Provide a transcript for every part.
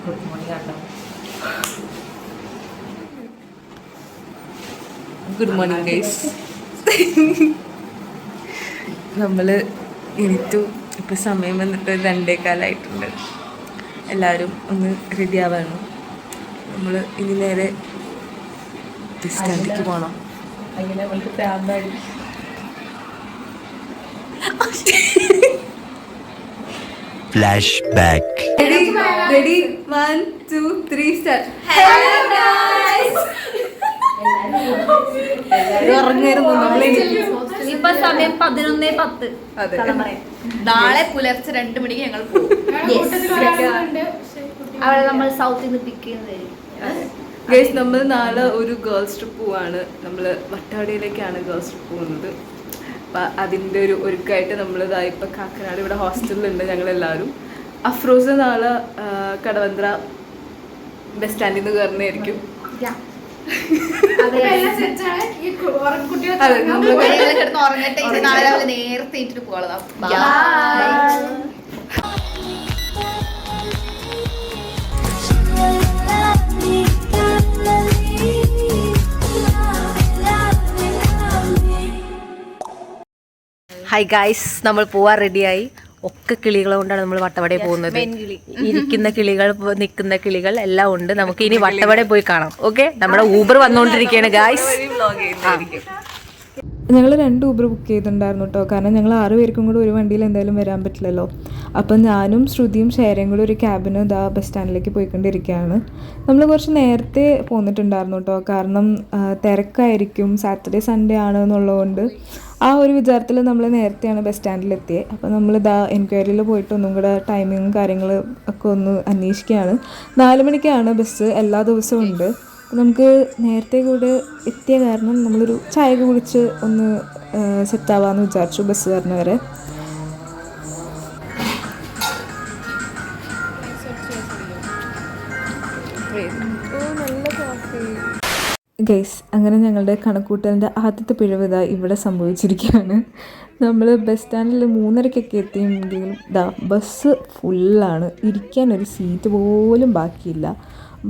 Good morning ആട്ടോ. Good morning guys. നമ്മൾ എണീറ്റു. ഇപ്പം സമയം വന്നിട്ട് 2:15 എല്ലാവരും ഒന്ന് റെഡി ആവാണ്. നമ്മൾ ഇനി നേരെ ബസ് സ്റ്റാൻഡിലേക്ക് പോകണം. അങ്ങനെ നമ്മൾക്ക് പ്രാന്തായി. Flashback. Ready? 1, 2, 3, start. Hello guys. ഇപ്പൊ സമയം 11:10. നാളെ പുലർച്ചെ 2 മണിക്ക് ഞങ്ങൾ പോകും. അവിടെ നമ്മൾ സൗത്തിൽ നിന്ന് പിക്ക് ചെയ്യുന്നത്. ഗൈസ്, നമ്മൾ നാളെ ഒരു ഗേൾസ് ട്രിപ്പ് പോവാണ്. നമ്മൾ വട്ടാടിയിലേക്കാണ് ഗേൾസ് ട്രിപ്പ് പോകുന്നത്. അപ്പം അതിൻ്റെ ഒരു ഒരുക്കമായിട്ട് നമ്മളിതാ ഇപ്പം കാക്കനാട് ഇവിടെ ഹോസ്റ്റലിലുണ്ട് ഞങ്ങളെല്ലാവരും. അഫ്രോസ് നാളെ കടവന്ത്ര ബസ് സ്റ്റാൻഡിൽ നിന്ന് കയറുന്നതായിരിക്കും. നാളെ രാവിലെ നേരത്തെ ഇട്ടിട്ട് പോകാം. ഹായ് ഗായ്സ്, നമ്മൾ പോവാൻ റെഡിയായി. ഒക്കെ കിളികളെ കൊണ്ടാണ് നമ്മൾ വട്ടവടയിൽ പോകുന്നത്. ഇരിക്കുന്ന കിളികൾ, നിൽക്കുന്ന കിളികൾ എല്ലാം ഉണ്ട്. നമുക്ക് ഇനി വട്ടവടയിൽ പോയി കാണാം. ഓക്കെ, നമ്മുടെ ഊബർ വന്നുകൊണ്ടിരിക്കുകയാണ് ഗായ്സ്. ഞങ്ങൾ 2 ഊബർ ബുക്ക് ചെയ്തിട്ടുണ്ടായിരുന്നു കേട്ടോ. കാരണം ഞങ്ങൾ 6 പേർക്കും കൂടെ ഒരു വണ്ടിയിൽ എന്തായാലും വരാൻ പറ്റില്ലല്ലോ. അപ്പം ഞാനും ശ്രുതിയും ഷെയറും കൂടെ ഒരു ക്യാബിന് ഇതാ ബസ് സ്റ്റാൻഡിലേക്ക് പോയിക്കൊണ്ടിരിക്കുകയാണ്. നമ്മൾ കുറച്ച് നേരത്തെ പോന്നിട്ടുണ്ടായിരുന്നു കേട്ടോ. കാരണം തിരക്കായിരിക്കും, സാറ്റർഡേ സൺഡേ ആണ് എന്നുള്ളതുകൊണ്ട് ആ ഒരു വിചാരത്തിൽ നമ്മൾ നേരത്തെയാണ് ബസ് സ്റ്റാൻഡിലെത്തിയത്. അപ്പോൾ നമ്മളിതാ എൻക്വയറിയിൽ പോയിട്ട് ഒന്നും കൂടെ ടൈമിങ്ങും കാര്യങ്ങളും ഒക്കെ ഒന്ന് അന്വേഷിക്കുകയാണ്. 4 മണിക്കാണ് ബസ്, എല്ലാ ദിവസവും ഉണ്ട്. നമുക്ക് നേരത്തെ കൂടെ എത്തിയ കാരണം നമ്മളൊരു ചായ കുടിച്ച് ഒന്ന് സെറ്റാവാമെന്ന് വിചാരിച്ചു ബസ് വരുന്നവരെ. ഗൈസ്, അങ്ങനെ ഞങ്ങളുടെ കണക്കൂട്ടലിൻ്റെ ആദ്യത്തെ പിഴവ് ഇതാ ഇവിടെ സംഭവിച്ചിരിക്കുകയാണ്. നമ്മൾ ബസ് സ്റ്റാൻഡിൽ 3:30 എത്തിയെങ്കിലും ഇതാ ബസ് ഫുള്ളാണ്. ഇരിക്കാനൊരു സീറ്റ് പോലും ബാക്കിയില്ല.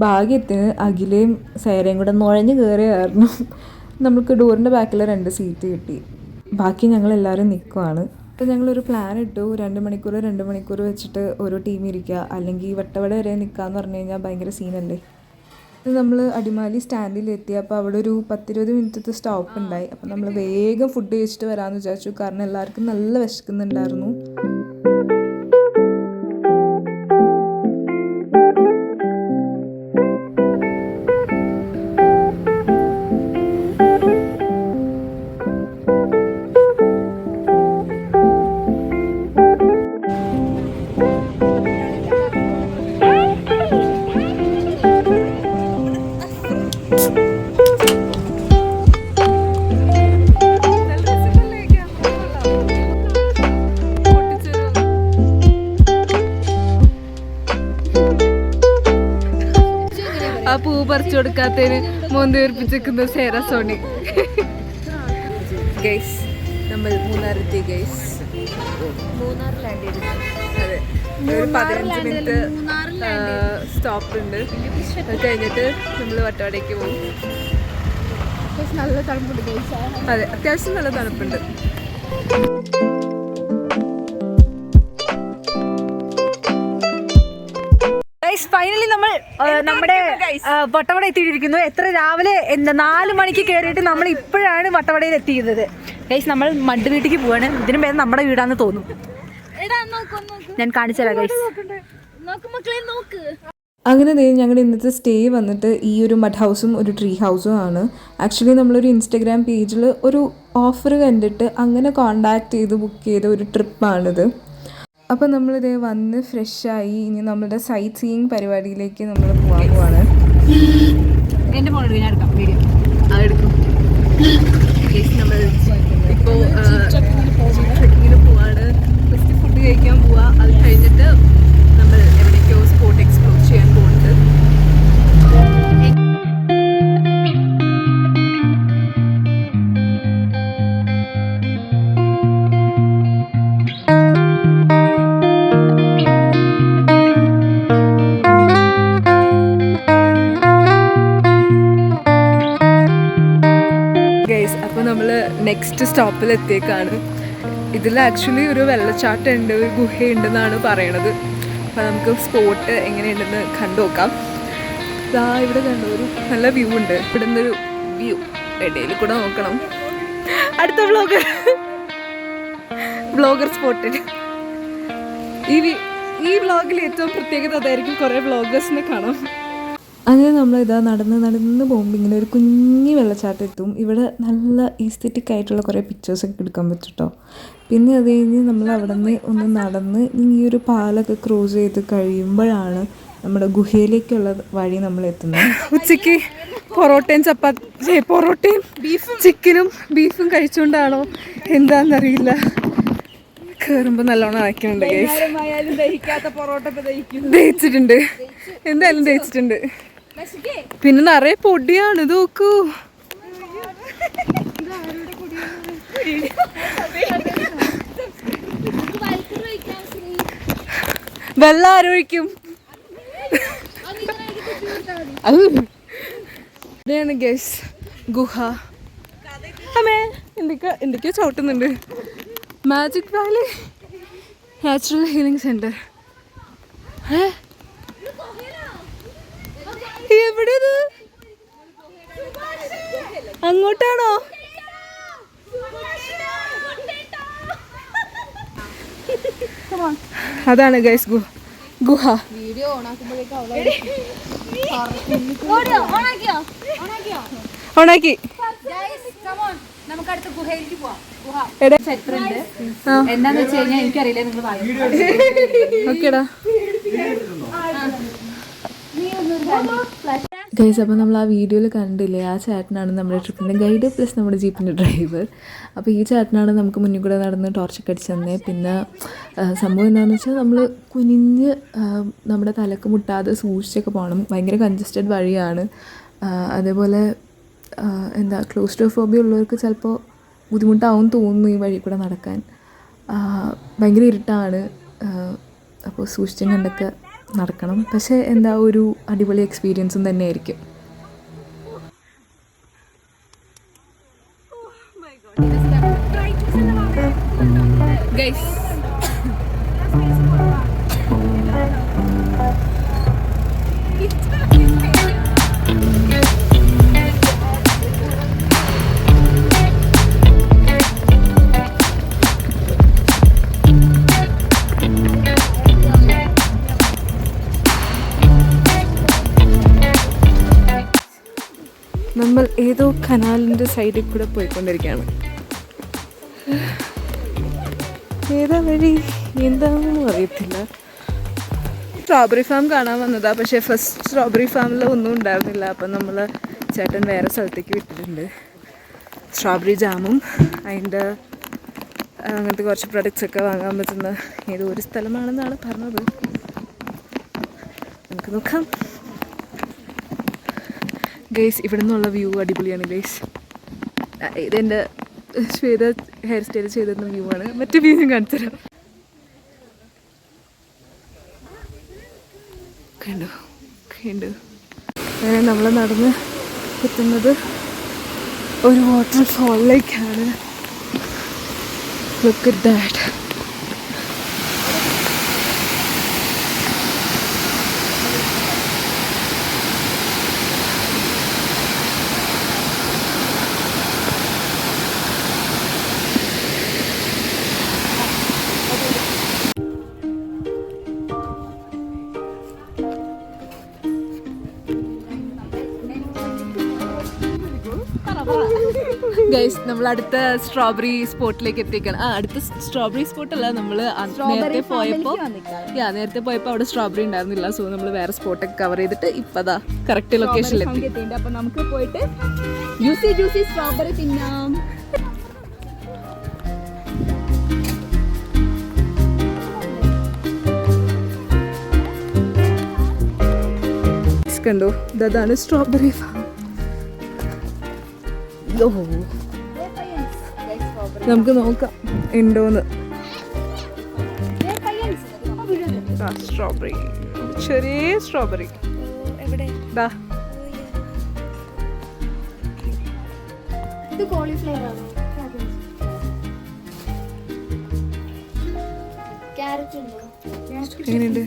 ഭാഗ്യത്തിന് അഖിലയും സൈറയും കൂടെ നുഴഞ്ഞു കയറിയ കാരണം നമുക്ക് ഡോറിൻ്റെ ബാക്കിൽ 2 സീറ്റ് കിട്ടി. ബാക്കി ഞങ്ങളെല്ലാവരും നിൽക്കുവാണ്. അപ്പോൾ ഞങ്ങളൊരു പ്ലാൻ ഇട്ടു. 2 മണിക്കൂർ വെച്ചിട്ട് ഓരോ ടീം ഇരിക്കുക, അല്ലെങ്കിൽ വട്ടവട വരെ നിൽക്കാമെന്ന് പറഞ്ഞു കഴിഞ്ഞാൽ ഭയങ്കര സീനല്ലേ. നമ്മൾ അടിമാലി സ്റ്റാൻഡിലെത്തി. അപ്പോൾ അവിടെ ഒരു 10-20 മിനിറ്റത്തെ സ്റ്റോപ്പ് ഉണ്ടായി. അപ്പോൾ നമ്മൾ വേഗം ഫുഡ് കഴിച്ചിട്ട് വരാമെന്ന് വിചാരിച്ചു. കാരണം എല്ലാവർക്കും നല്ല വിശക്കുന്നുണ്ടായിരുന്നു. ആ പൂ പറിച്ചു കൊടുക്കാത്തതിന് മോന്തി വീർപ്പിച്ചിരിക്കുന്ന സേറ സോണി. ഗൈസ്, നമ്മൾ മൂന്നാറെത്തി ഗൈസ്. അതെ, ഒരു 15 മിനിറ്റ് സ്റ്റോപ്പ് ഉണ്ട്. അത് കഴിഞ്ഞിട്ട് നമ്മൾ വട്ടവടയ്ക്ക് പോകും. നല്ല തണുപ്പുണ്ട് ഗൈസ്. അതെ, അത്യാവശ്യം നല്ല തണുപ്പുണ്ട്. ഫൈനലി നമ്മൾ നമ്മുടെ വട്ടവട എത്തിയിരിക്കുന്നു. എത്ര രാവിലെ 4 മണിക്ക് കയറിയിട്ട് നമ്മൾ ഇപ്പോഴാണ് വട്ടവടയിൽ എത്തിയത്. ഗൈസ്, നമ്മൾ മഡ് വീട്ടിലേക്ക് പോവാണ്. ഇതിനും പേര് നമ്മുടെ വീടാന്ന് തോന്നും. ഞാൻ കാണിച്ചു തരാം ഗൈസ്. അങ്ങനെ ഞങ്ങളുടെ ഇന്നത്തെ സ്റ്റേ വന്നിട്ട് ഈ ഒരു മഡ് ഹൗസും ഒരു ട്രീ ഹൗസും ആണ്. ആക്ച്വലി നമ്മളൊരു ഇൻസ്റ്റഗ്രാം പേജിൽ ഒരു ഓഫർ കണ്ടിട്ട് അങ്ങനെ കോണ്ടാക്ട് ചെയ്ത് ബുക്ക് ചെയ്ത ഒരു ട്രിപ്പാണിത്. അപ്പോൾ നമ്മളിത് വന്ന് ഫ്രഷായി ഇനി നമ്മുടെ സൈറ്റ് സീയിങ് പരിപാടിയിലേക്ക് നമ്മൾ പോകാൻ പോവാണ്. എൻ്റെ ഫോൺ എടുക്കും, ഞാൻ എടുക്കാം വീഡിയോ. അതെടുക്കും. നമ്മൾ ഇപ്പോൾ ട്രെക്കിങ്ങിന് പോവാണ്. ഫസ്റ്റ് ഫുഡ് കഴിക്കാൻ പോവാ. അത് കഴിഞ്ഞിട്ട് നമ്മൾ എവിടേക്കോ സ്പോട്ട് എക്സ്പ്ലോർ ചെയ്യാൻ പോകുന്നുണ്ട്. നെക്സ്റ്റ് സ്റ്റോപ്പിൽ എത്തിയേക്കാണ്. ഇതിൽ ആക്ച്വലി ഒരു വെള്ളച്ചാട്ടം ഉണ്ട്, ഒരു ഗുഹയുണ്ടെന്നാണ് പറയണത്. അപ്പോൾ നമുക്ക് സ്പോട്ട് എങ്ങനെയുണ്ടെന്ന് കണ്ടു നോക്കാം. ഇതാ ഇവിടെ കണ്ടു ഒരു നല്ല വ്യൂ ഉണ്ട്. ഇവിടെ നിന്നൊരു വ്യൂ ഇടയിൽ കൂടെ നോക്കണം. അടുത്ത ബ്ലോഗർ സ്പോട്ടിൽ ഈ വ്ളോഗിൽ ഏറ്റവും പ്രത്യേകത അതായിരിക്കും. കുറേ വ്ളോഗേഴ്സിനെ കാണാം. അങ്ങനെ നമ്മളിതാ നടന്ന് പോകുമ്പോൾ ഇങ്ങനെ ഒരു കുഞ്ഞി വെള്ളച്ചാട്ടം എത്തും. ഇവിടെ നല്ല ഈസ്തെറ്റിക് ആയിട്ടുള്ള കുറേ പിക്ചേഴ്സൊക്കെ എടുക്കാൻ പറ്റും കേട്ടോ. പിന്നെ അത് കഴിഞ്ഞ് നമ്മൾ അവിടെ നിന്ന് ഒന്ന് നടന്ന് ഈ ഒരു പാലൊക്കെ ക്രോസ് ചെയ്ത് കഴിയുമ്പോഴാണ് നമ്മുടെ ഗുഹയിലേക്കുള്ള വഴി നമ്മൾ എത്തുന്നത്. ഉച്ചയ്ക്ക് പൊറോട്ടയും പൊറോട്ടയും ചിക്കനും ബീഫും കഴിച്ചുകൊണ്ടാണോ എന്താണെന്നറിയില്ല, കയറുമ്പോൾ നല്ലോണം അയക്കുന്നുണ്ട്. ദഹിച്ചിട്ടുണ്ട്, എന്തായാലും ദഹിച്ചിട്ടുണ്ട്. പിന്നെ നിറയെ പൊടിയാണ്, ഇത് നോക്കൂ. വെള്ളം ആരോഴിക്കും. ഇവിടെയാണ് ഗൈസ് ഗുഹ. അമ്മേ എന്തൊക്കെയോ ചവിട്ടുന്നുണ്ട്. Magic valley natural healing centre. എവിടെയത്? അങ്ങോട്ടാണോ? അതാണ് ഗൈസ് ഗുഹ. ഓണാക്കി. നമുക്ക് അടുത്ത ഗുഹയിലേക്ക് പോവാം. എന്താന്ന് വെച്ച് കഴിഞ്ഞാൽ എനിക്കറിയില്ല, നിങ്ങൾ ഓക്കേടാ ഗൈസ്. അപ്പോൾ നമ്മൾ ആ വീഡിയോയിൽ കണ്ടില്ലേ, ആ ചേട്ടനാണ് നമ്മുടെ ട്രിപ്പിൻ്റെ ഗൈഡ് പ്ലസ് നമ്മുടെ ജീപ്പിൻ്റെ ഡ്രൈവർ. അപ്പോൾ ഈ ചേട്ടനാണ് നമുക്ക് മുന്നിൽ കൂടെ നടന്ന് ടോർച്ചൊക്കെ അടിച്ച് തന്നെ. പിന്നെ സംഭവം എന്താണെന്ന് വെച്ചാൽ നമ്മൾ കുനിഞ്ഞ് നമ്മുടെ തലക്ക് മുട്ടാതെ സൂക്ഷിച്ചൊക്കെ പോകണം. ഭയങ്കര കൺജസ്റ്റഡ് വഴിയാണ്. അതേപോലെ ക്ലോസ്ട്രോഫോബിയ ഉള്ളവർക്ക് ചിലപ്പോൾ ബുദ്ധിമുട്ടാവും തോന്നുന്നു ഈ വഴി കൂടെ നടക്കാൻ. ഭയങ്കര ഇരുട്ടാണ്. അപ്പോൾ സൂക്ഷിച്ചും കണ്ടൊക്കെ നടക്കണം. പക്ഷേ ഒരു അടിപൊളി എക്സ്പീരിയൻസും തന്നെയായിരിക്കും. നമ്മൾ ഏതോ കനാലിൻ്റെ സൈഡിൽ കൂടെ പോയിക്കൊണ്ടിരിക്കുകയാണ്. ഏതാ വഴി എന്താണെന്ന് അറിയത്തില്ല. സ്ട്രോബെറി ഫാം കാണാൻ വന്നതാ. പക്ഷേ ഫസ്റ്റ് സ്ട്രോബെറി ഫാമിൽ ഒന്നും ഉണ്ടായിരുന്നില്ല. അപ്പം നമ്മൾ ചേട്ടൻ വേറെ സ്ഥലത്തേക്ക് വിട്ടിട്ടുണ്ട്. സ്ട്രോബെറി ജാമും അതിൻ്റെ അങ്ങനത്തെ കുറച്ച് പ്രൊഡക്ട്സൊക്കെ വാങ്ങാൻ പറ്റുന്ന ഏതോ ഒരു സ്ഥലമാണെന്നാണ് പറഞ്ഞത്. നമുക്ക് നോക്കാം. ഗൈസ്, ഇവിടെ നിന്നുള്ള വ്യൂ അടിപൊളിയാണ് ഗൈസ്. ഇതെൻ്റെ ശ്വേത ഹെയർ സ്റ്റൈൽ ചെയ്തിരുന്ന വ്യൂ ആണ്. മറ്റു വ്യൂ ഞാൻ കാണിച്ചു തരാം. കണ്ടു അങ്ങനെ നമ്മൾ നടന്ന് എത്തുന്നത് ഒരു വാട്ടർഫോളിലേക്കാണ്. Look at that. ഗൈസ്, നമ്മൾ അടുത്ത സ്ട്രോബെറി സ്പോട്ടിലേക്ക് എത്തിക്കണം. അടുത്ത സ്ട്രോബെറി സ്പോട്ടല്ല, നമ്മൾ നേരത്തെ പോയപ്പോൾ അവിടെ സ്ട്രോബെറി ഉണ്ടായിരുന്നില്ല. സോ നമ്മൾ വേറെ സ്പോട്ടൊക്കെ കവർ ചെയ്തിട്ട് ഇപ്പതാ കറക്റ്റ് ലൊക്കേഷനിൽ എത്തി. അപ്പൊ നമുക്ക് പോയിട്ട് ജ്യൂസി സ്ട്രോബെറി തിന്നാം. കണ്ടോ, ഇതാണ് സ്ട്രോബെറി ഫാം. നമുക്ക് നോക്കാം ഉണ്ടോന്ന്. സ്ട്രോബെറി, ചെറിയ സ്ട്രോബെറി. ഇത് കോളിഫ്ലവർ ആണ്. എങ്ങനെയുണ്ട്?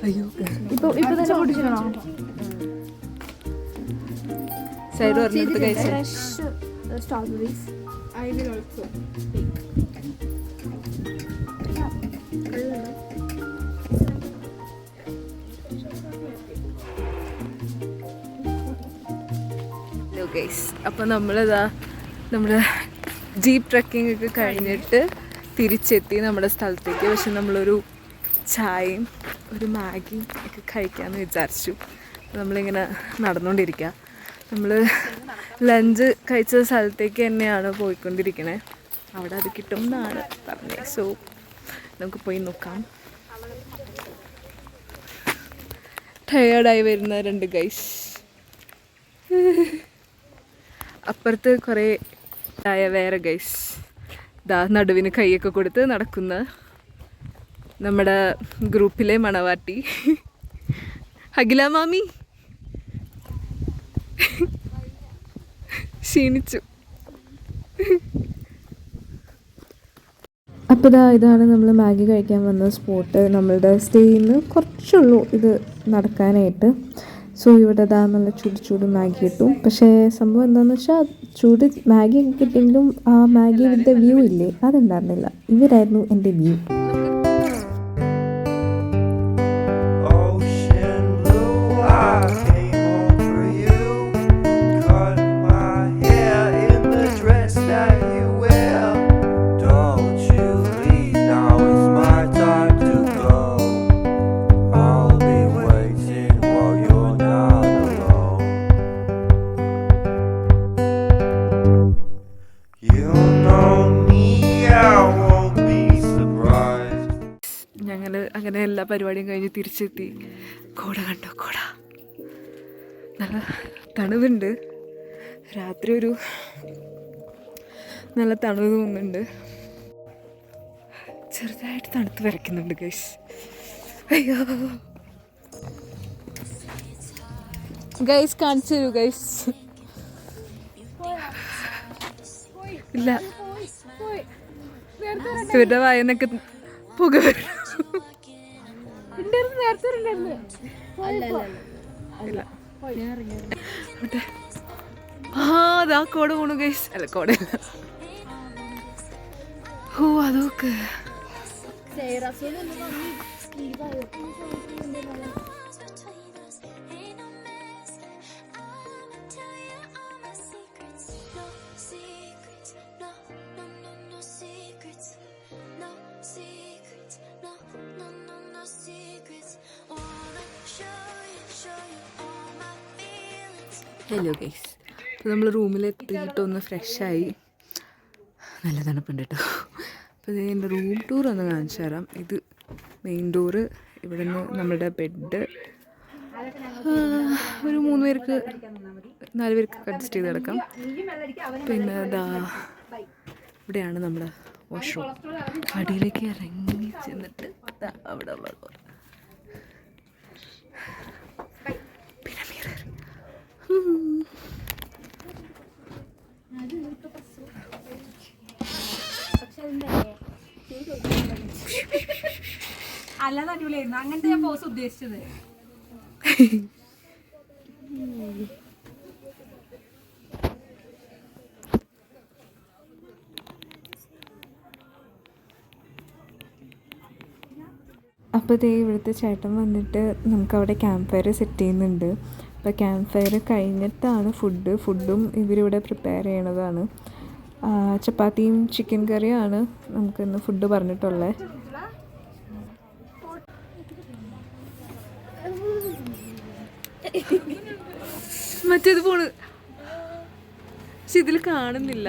അയ്യോ ഇപ്പൊ തന്നെ പൊട്ടിച്ചിരണോ? സൈഡ് പറഞ്ഞെടുത്ത് കഴിച്ചു. Strawberries. I will also take. Hello guys, അപ്പോൾ നമ്മളിതാ നമ്മുടെ ജീപ്പ് ട്രക്കിംഗ് ഒക്കെ കഴിഞ്ഞിട്ട് തിരിച്ചെത്തി നമ്മുടെ സ്ഥലത്തേക്ക്. പക്ഷെ നമ്മളൊരു ചായയും ഒരു മാഗിയും ഒക്കെ കഴിക്കാമെന്ന് വിചാരിച്ചു. നമ്മളിങ്ങനെ നടന്നുകൊണ്ടിരിക്കുക. നമ്മൾ ലഞ്ച് കഴിച്ച സ്ഥലത്തേക്ക് തന്നെയാണ് പോയിക്കൊണ്ടിരിക്കണേ. അവിടെ അത് കിട്ടും എന്നാണ് പറഞ്ഞത്. സോ നമുക്ക് പോയി നോക്കാം. ടയേർഡായി വരുന്നവരുണ്ട് ഗൈസ്. അപ്പുറത്ത് കുറേ വേറെ ഗൈസ് ദാ നടുവിന് കൈയൊക്കെ കൊടുത്ത് നടക്കുന്ന നമ്മുടെ ഗ്രൂപ്പിലെ മണവാട്ടി അഖില മാമി ക്ഷീണിച്ചു. അപ്പോൾ ഇതാണ് നമ്മൾ മാഗി കഴിക്കാൻ വന്ന സ്പോട്ട്. നമ്മളുടെ സ്റ്റേയിൽ നിന്ന് കുറച്ചുള്ളൂ ഇത് നടക്കാനായിട്ട്. സോ ഇവിടെ നല്ല ചൂട് മാഗി കിട്ടും. പക്ഷേ സംഭവം എന്താണെന്ന് വെച്ചാൽ ചൂട് മാഗി കിട്ടിയെങ്കിലും ആ മാഗി വിത്ത് വ്യൂ ഇല്ലേ, അതുണ്ടായിരുന്നില്ല. ഇവരായിരുന്നു എൻ്റെ വ്യൂ. അങ്ങനെ എല്ലാ പരിപാടിയും കഴിഞ്ഞ് തിരിച്ചെത്തി. കോട കണ്ടോ? കോട നല്ല തണുവുണ്ട്. രാത്രി ഒരു നല്ല തണുവ് തോന്നുന്നുണ്ട്. ചെറുതായിട്ട് തണുത്ത് വരയ്ക്കുന്നുണ്ട് ഗൈസ്. അയ്യോ ഗൈസ്, കാണിച്ചു തരൂ ഗൈസ്. ഇല്ല, ഇവരുടെ വായനൊക്കെ പുക വരും. അതാ കോട പോണു ഗൈസ്. അല്ല, കോടല്ല. ഓ അതൊക്കെ ഹലോ ഗൈസ്, അപ്പോൾ നമ്മൾ റൂമിലെത്തിയിട്ട് ഒന്ന് ഫ്രഷായി. നല്ല തണുപ്പുണ്ട് കേട്ടോ. അപ്പോൾ ഇത് എൻ്റെ റൂം ടൂർ ഒന്ന് കാണിച്ചു തരാം. ഇത് മെയിൻ ഡോറ്. ഇവിടെ നിന്ന് നമ്മുടെ ബെഡ് ഒരു 3 പേർക്ക് 4 പേർക്ക് അഡ്ജസ്റ്റ് ചെയ്ത് കിടക്കാം. പിന്നെ ഇതാ ഇവിടെയാണ് നമ്മുടെ വാഷ്റൂം. അടിയിലേക്ക് ഇറങ്ങി ചെന്നിട്ട് അവിടെ വെള്ളം. പിന്നെ മിറർ. അല്ലാതെ അടിപൊളിയായിരുന്നു. അങ്ങനത്തെ ഞാൻ പോസ് ഉദ്ദേശിച്ചത്. അപ്പോൾ ഇവിടുത്തെ ചേട്ടൻ വന്നിട്ട് നമുക്കവിടെ ക്യാമ്പ് ഫയർ സെറ്റ് ചെയ്യുന്നുണ്ട്. അപ്പോൾ ക്യാമ്പ് ഫയർ കഴിഞ്ഞിട്ടാണ് ഫുഡും ഇവരിവിടെ പ്രിപ്പയർ ചെയ്യണതാണ്. ചപ്പാത്തിയും ചിക്കൻ കറിയാണ് നമുക്കിന്ന് ഫുഡ് പറഞ്ഞിട്ടുള്ളത്. മറ്റേത് പോണ്, പക്ഷെ ഇതിൽ കാണുന്നില്ല.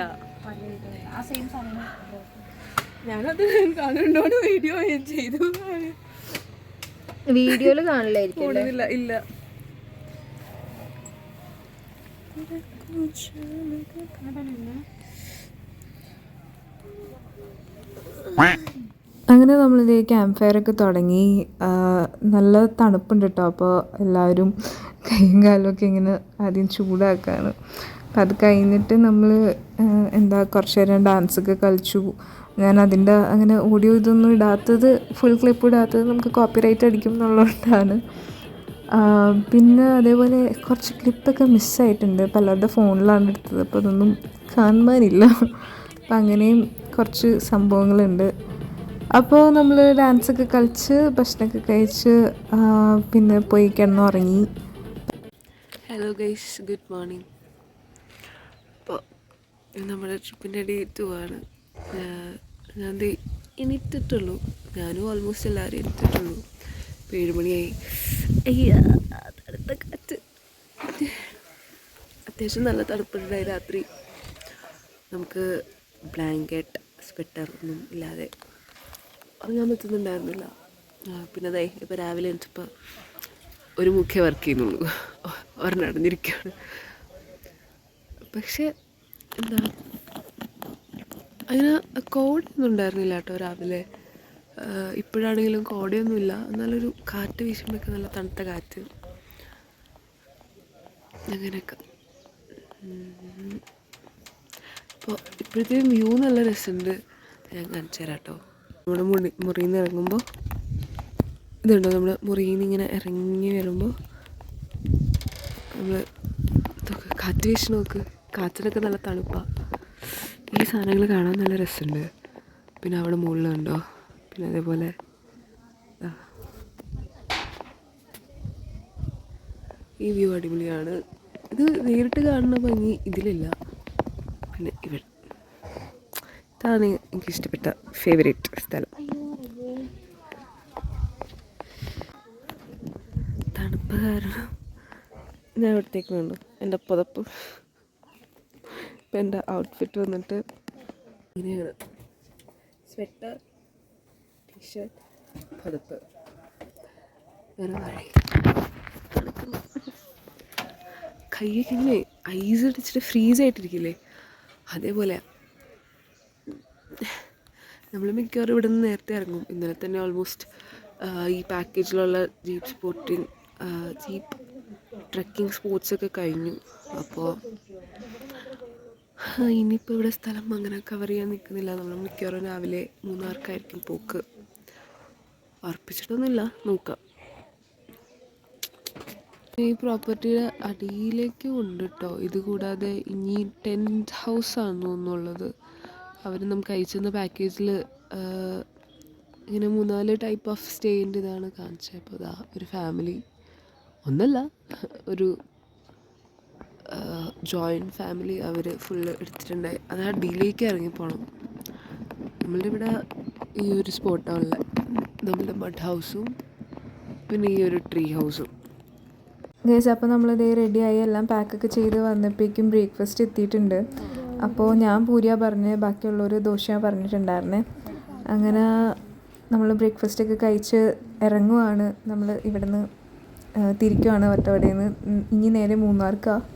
ഞാനത് കാണുന്നുണ്ടോ വീഡിയോ ചെയ്തു. വീഡിയോയില് കാണില്ലായിരിക്കും. ഇല്ല. അങ്ങനെ നമ്മളിത് ക്യാമ്പ് ഫയറൊക്കെ തുടങ്ങി. നല്ല തണുപ്പുണ്ട് കേട്ടോ. അപ്പോൾ എല്ലാവരും കൈയും കാലുമൊക്കെ ഇങ്ങനെ ആദ്യം ചൂടാക്കാണ്. അപ്പം അത് കഴിഞ്ഞിട്ട് നമ്മൾ കുറച്ച് നേരം ഡാൻസൊക്കെ കളിച്ചു. ഞാൻ അതിൻ്റെ അങ്ങനെ ഓഡിയോ ഇതൊന്നും ഇടാത്തത്, ഫുൾ ക്ലിപ്പ് ഇടാത്തത് നമുക്ക് കോപ്പിറൈറ്റ് അടിക്കും എന്നുള്ളതുകൊണ്ടാണ്. പിന്നെ അതേപോലെ കുറച്ച് ക്ലിപ്പൊക്കെ മിസ്സായിട്ടുണ്ട്. പലരുടെ ഫോണിലാണ് എടുത്തത്, അപ്പോൾ അതൊന്നും കാണുവാനില്ല. അപ്പം അങ്ങനെയും കുറച്ച് സംഭവങ്ങളുണ്ട്. അപ്പോൾ നമ്മൾ ഡാൻസൊക്കെ കളിച്ച് ഭക്ഷണമൊക്കെ കഴിച്ച് പിന്നെ പോയി കിടന്നുറങ്ങി. Hello guys, good morning. അപ്പോൾ നമ്മുടെ ട്രിപ്പിൻ്റെ ഡേറ്റ് പോവാണ്. ഞാൻ എണീറ്റിട്ടുള്ളൂ. ഞാനും ഓൾമോസ്റ്റ് എല്ലാവരും എണീറ്റിട്ടുള്ളൂ. ഇപ്പോൾ 7 മണിയായി. അയ്യ, തണുത്ത കാറ്റ്. അത്യാവശ്യം നല്ല തണുപ്പുണ്ടായി രാത്രി. നമുക്ക് ബ്ലാങ്കറ്റ് സ്വെറ്റർ ഒന്നും ഇല്ലാതെ ഉറങ്ങാൻ പറ്റുന്നുണ്ടായിരുന്നില്ല. പിന്നെ അതെ ഇപ്പോൾ രാവിലെ എണീറ്റപ്പോൾ ഒരു മുഖ്യ വർക്ക് ചെയ്യുന്നുള്ളൂ, ഒരെണ്ണടഞ്ഞിരിക്കുകയാണ്. പക്ഷേ എന്താ അങ്ങനെ കോടയൊന്നും ഉണ്ടായിരുന്നില്ല കേട്ടോ രാവിലെ. ഇപ്പോഴാണെങ്കിലും കോടയൊന്നുമില്ല, എന്നാലൊരു കാറ്റ് വീശുമ്പോഴൊക്കെ നല്ല തണുത്ത കാറ്റ്, അങ്ങനെയൊക്കെ. അപ്പോൾ ഇപ്പോഴത്തെ വ്യൂ നല്ല രസമുണ്ട്. ഞാൻ കാണിച്ചു തരാം കേട്ടോ. നമ്മുടെ മുറിയിൽ നിന്ന് ഇറങ്ങുമ്പോൾ ഇതുണ്ടോ, നമ്മുടെ മുറിയിൽ നിന്ന് ഇങ്ങനെ ഇറങ്ങി വരുമ്പോൾ നമ്മൾ കാറ്റ് വീശി നോക്ക്. കാറ്റിനൊക്കെ നല്ല തണുപ്പാണ്. ഈ സാധനങ്ങൾ കാണാൻ നല്ല രസമുണ്ട്. പിന്നെ അവിടെ മുകളിലുണ്ടോ, പിന്നെ അതേപോലെ ഈ വ്യൂ അടിപൊളിയാണ്. ഇത് നേരിട്ട് കാണുന്ന ഭംഗി ഇതിലില്ല. പിന്നെ ഇവിടെ ഇതാണ് എനിക്കിഷ്ടപ്പെട്ട ഫേവറേറ്റ് സ്ഥലം. തണുപ്പ് കാരണം ഞാൻ ഇവിടത്തേക്ക് നിന്നു. എൻ്റെ പുതപ്പ്, ഇപ്പം എൻ്റെ ഔട്ട്ഫിറ്റ് വന്നിട്ട് ഇങ്ങനെയാണ്: സ്വെറ്റർ, ടീഷർട്ട്, പുതപ്പ്. വേറെ വഴി കൈയൊക്കെ ഇങ്ങനെ ഐസ് അടിച്ചിട്ട് ഫ്രീസ് ആയിട്ടിരിക്കില്ലേ, അതേപോലെ. നമ്മൾ മിക്കവാറും ഇവിടെ നിന്ന് നേരത്തെ ഇറങ്ങും. ഇന്നലെ തന്നെ ഓൾമോസ്റ്റ് ഈ പാക്കേജിലുള്ള ജീപ്പ് ട്രക്കിംഗ് സ്പോർട്സൊക്കെ കഴിഞ്ഞു. അപ്പോൾ ഇനിയിപ്പോൾ ഇവിടെ സ്ഥലം അങ്ങനെ കവർ ചെയ്യാൻ നിൽക്കുന്നില്ല. നമ്മൾ മിക്കവാറും രാവിലെ മൂന്നാർക്കായിരിക്കും പോക്ക്. ഉറപ്പിച്ചിട്ടൊന്നുമില്ല, നോക്കാം. ഈ പ്രോപ്പർട്ടിയുടെ അടിയിലേക്കും ഉണ്ട് കേട്ടോ. ഇത് കൂടാതെ ഇനി ടെൻറ്റ് ഹൗസാണെന്ന് തോന്നുന്നുള്ളത്. അവർ നമുക്ക് അയച്ചുതന്ന പാക്കേജിൽ ഇങ്ങനെ 3-4 ടൈപ്പ് ഓഫ് സ്റ്റേൻ്റെ ഇതാണ് കാണിച്ചത്. അപ്പോൾ ഇതാ ഒരു ഫാമിലി, ഒന്നല്ല ഒരു ജോയിൻറ്റ് ഫാമിലി അവർ ഫുള്ള് എടുത്തിട്ടുണ്ടായി. അത് അടിയിലേക്ക് ഇറങ്ങിപ്പോണം. നമ്മളുടെ ഇവിടെ ഈ ഒരു സ്പോട്ടാണുള്ള നമ്മളുടെ മഡ് ഹൗസും പിന്നെ ഈ ഒരു ട്രീ ഹൗസും. ഗൈസ്, അപ്പോൾ നമ്മളിത് റെഡിയായി എല്ലാം പാക്കൊക്കെ ചെയ്ത് വന്നപ്പോഴേക്കും ബ്രേക്ക്ഫാസ്റ്റ് എത്തിയിട്ടുണ്ട്. അപ്പോൾ ഞാൻ പൂരിയ പറഞ്ഞ്, ബാക്കിയുള്ളവർ ദോശയാണ് പറഞ്ഞിട്ടുണ്ടായിരുന്നേ. അങ്ങനെ നമ്മൾ ബ്രേക്ക്ഫാസ്റ്റൊക്കെ കഴിച്ച് ഇറങ്ങുവാണ്. നമ്മൾ ഇവിടെ നിന്ന് തിരിക്കുവാണ് വട്ടവടയിൽ നിന്ന്. ഇനി നേരെ മൂന്നാർക്കാണ്.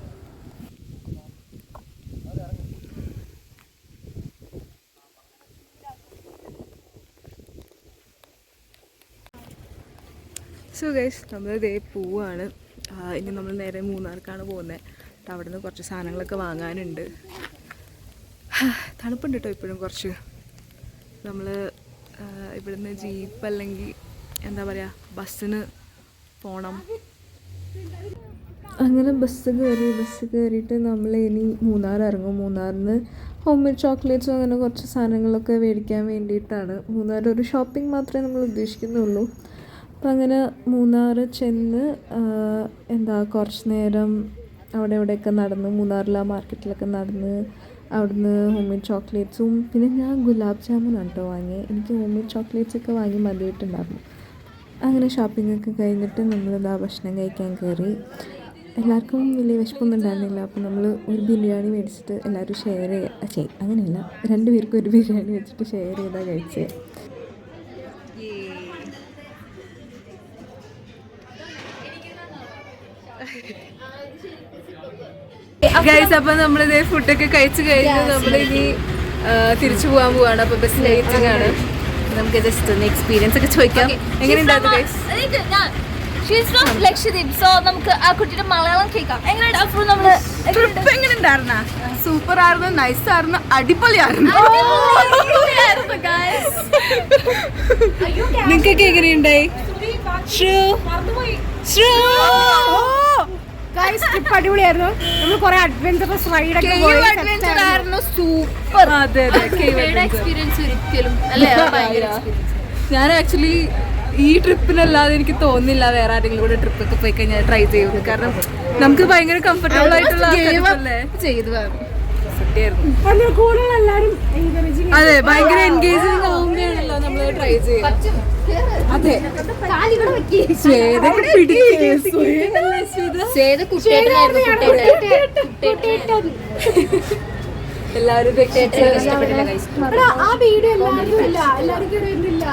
സോ ഗൈസ്, നമ്മളിതേ പോവാണ്. ഇനി നമ്മൾ നേരെ മൂന്നാർക്കാണ് പോകുന്നത്. അവിടെ നിന്ന് കുറച്ച് സാധനങ്ങളൊക്കെ വാങ്ങാനുണ്ട്. തണുപ്പുണ്ട് കേട്ടോ ഇപ്പോഴും കുറച്ച്. നമ്മൾ ഇവിടുന്ന് ജീപ്പ് അല്ലെങ്കിൽ എന്താ പറയുക, ബസ്സിന് പോകണം. അങ്ങനെ ബസ് കയറിയിട്ട് നമ്മൾ ഇനി മൂന്നാർ ഇറങ്ങും. മൂന്നാറിൽ നിന്ന് ഹോം മെയ്ഡ് ചോക്ലേറ്റ്സും അങ്ങനെ കുറച്ച് സാധനങ്ങളൊക്കെ മേടിക്കാൻ വേണ്ടിയിട്ടാണ്. മൂന്നാർ ഒരു ഷോപ്പിംഗ് മാത്രമേ നമ്മൾ ഉദ്ദേശിക്കുന്നുള്ളൂ. അപ്പം അങ്ങനെ മൂന്നാർ ചെന്ന് കുറച്ച് നേരം അവിടെ ഇവിടെയൊക്കെ നടന്ന്, മൂന്നാറിലെ മാർക്കറ്റിലൊക്കെ നടന്ന്, അവിടുന്ന് ഹോം മെയ്ഡ് ചോക്ലേറ്റ്സും, പിന്നെ ഞാൻ ഗുലാബ് ജാമുനാണ് കേട്ടോ വാങ്ങിയത്. എനിക്ക് ഹോം മെയ്ഡ് ചോക്ലേറ്റ്സൊക്കെ വാങ്ങി മതിയായിട്ടുണ്ടായിരുന്നു. അങ്ങനെ ഷോപ്പിങ്ങൊക്കെ കഴിഞ്ഞിട്ട് നമ്മളിതാ ഭക്ഷണം കഴിക്കാൻ കയറി. എല്ലാവർക്കും വലിയ വിശപ്പൊന്നും ഉണ്ടായിരുന്നില്ല. അപ്പോൾ നമ്മൾ ഒരു ബിരിയാണി മേടിച്ചിട്ട് എല്ലാവരും ഷെയർ അങ്ങനെയല്ല, 2 പേർക്കും ഒരു ബിരിയാണി വെച്ചിട്ട് ഷെയർ ചെയ്താൽ കഴിച്ചത്. ഗൈസ്, അപ്പോൾ നമ്മളിതേ ഫുഡൊക്കെ കഴിച്ച് കഴിഞ്ഞ് നമ്മളിനി തിരിച്ചു പോകാൻ പോവാണ്. അപ്പോൾ ബസ് വെയിറ്റിംഗ് ആണ്. നമുക്ക് ജസ്റ്റ് ഒന്ന് എക്സ്പീരിയൻസ് ഒക്കെ ചോദിക്കാം. എങ്ങനെയുണ്ടായിരുന്നു guys? She's from Lakshadweep. So നമുക്ക് ആ കുട്ടിയുടെ മലയാളം കേൾക്കാം. എങ്ങനെയുണ്ട് അഫ്രു? നമ്മള് ട്രിപ്പ് എങ്ങനെ ഉണ്ടായിരുന്ന? സൂപ്പർ ആയിരുന്നു, നൈസ് ആയിരുന്നു, അടിപൊളിയായിരുന്നു. നിങ്ങൾക്കൊക്കെ എങ്ങനെയുണ്ടായി? ട്രിപ്പ് അടിപൊളിയായിരുന്നു. നമ്മൾ കുറെ അഡ്വഞ്ചറസ് റൈഡ് ഒക്കെ പോയി. അഡ്വഞ്ചർ ആയിരുന്നു, സൂപ്പർ. അതെ എക്സ്പീരിയൻസ് ഒരിക്കലും അല്ലേ? ഭയങ്കര ഞാൻ ആക്ച്വലി ഈ ട്രിപ്പിനല്ലാതെ എനിക്ക് തോന്നുന്നില്ല വേറെ ആരെങ്കിലും കൂടെ ട്രിപ്പൊക്കെ പോയി കഴിഞ്ഞാൽ ട്രൈ ചെയ്യുള്ളൂ. കാരണം നമുക്ക് ഭയങ്കര കംഫർട്ടബിൾ ആയിട്ടുള്ള ചെയ്തു. അതിൽ കൂടുതൽ എല്ലാവരും അതെ ഭയങ്കര എൻഗേജിങ് ആവുമ്പോഴാണല്ലോ നമ്മൾ ട്രൈ ചെയ്യുക. അതെ എല്ലാവരും ആ വീഡിയോ എല്ലാവർക്കും ഇല്ല, എല്ലാവർക്കും ഇടുന്നില്ല.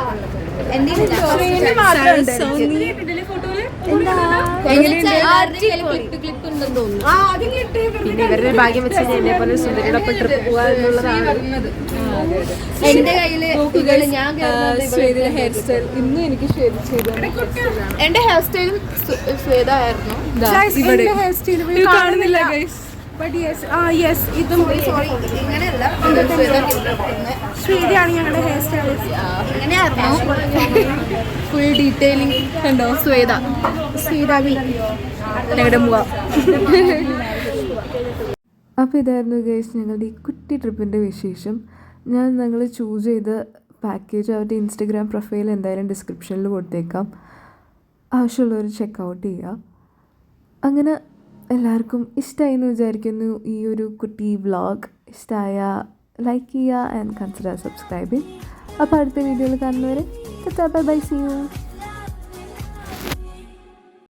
ഇവരുടെ ഭാഗ്യം വെച്ച് എന്നെ പോലെ സുന്ദരിയോടൊപ്പം ട്രിപ്പ് പോകാ എന്നുള്ളതാണ്. എന്റെ കയ്യില് ഞാൻ ഹെയർ സ്റ്റൈൽ ഇന്നും എനിക്ക് ഷെയർ ചെയ്തു. എന്റെ ഹെയർ സ്റ്റൈലും ശ്വേത ആയിരുന്നു. കാണുന്നില്ല ഗൈസ്. ഇതും ഇങ്ങനെയല്ല, ശ്രീതിയാണ് ഞങ്ങളുടെ ഹെയർ സ്റ്റൈലിസ്റ്റ്. ഇങ്ങനെയായിരുന്നു ഫുൾ ഡീറ്റെയിലിംഗ് കണ്ടോ? ശ്വേത ശ്രീതാവി ഞങ്ങളുടെ മുഖ. അപ്പോൾ ഇതായിരുന്നു ഗൈസ് ഞങ്ങളുടെ ഈ കുട്ടി ട്രിപ്പിൻ്റെ വിശേഷം. ഞാൻ ഞങ്ങൾ ചൂസ് ചെയ്ത പാക്കേജ് അവരുടെ ഇൻസ്റ്റഗ്രാം പ്രൊഫൈൽ എന്തായാലും ഡിസ്ക്രിപ്ഷനിൽ കൊടുത്തേക്കാം. ആവശ്യമുള്ളവർ ചെക്കൗട്ട് ചെയ്യുക. അങ്ങനെ എല്ലാവർക്കും ഇഷ്ടമായി എന്ന് വിചാരിക്കുന്നു ഈ ഒരു കുട്ടി വ്ളോഗ്. ഇഷ്ടമായ ലൈക്ക് ചെയ്യുക ആൻഡ് കൺസിഡർ സബ്സ്ക്രൈബിങ്. അപ്പോൾ അടുത്ത വീഡിയോയിൽ കാണുന്നവരെ ബൈ, സീ യു.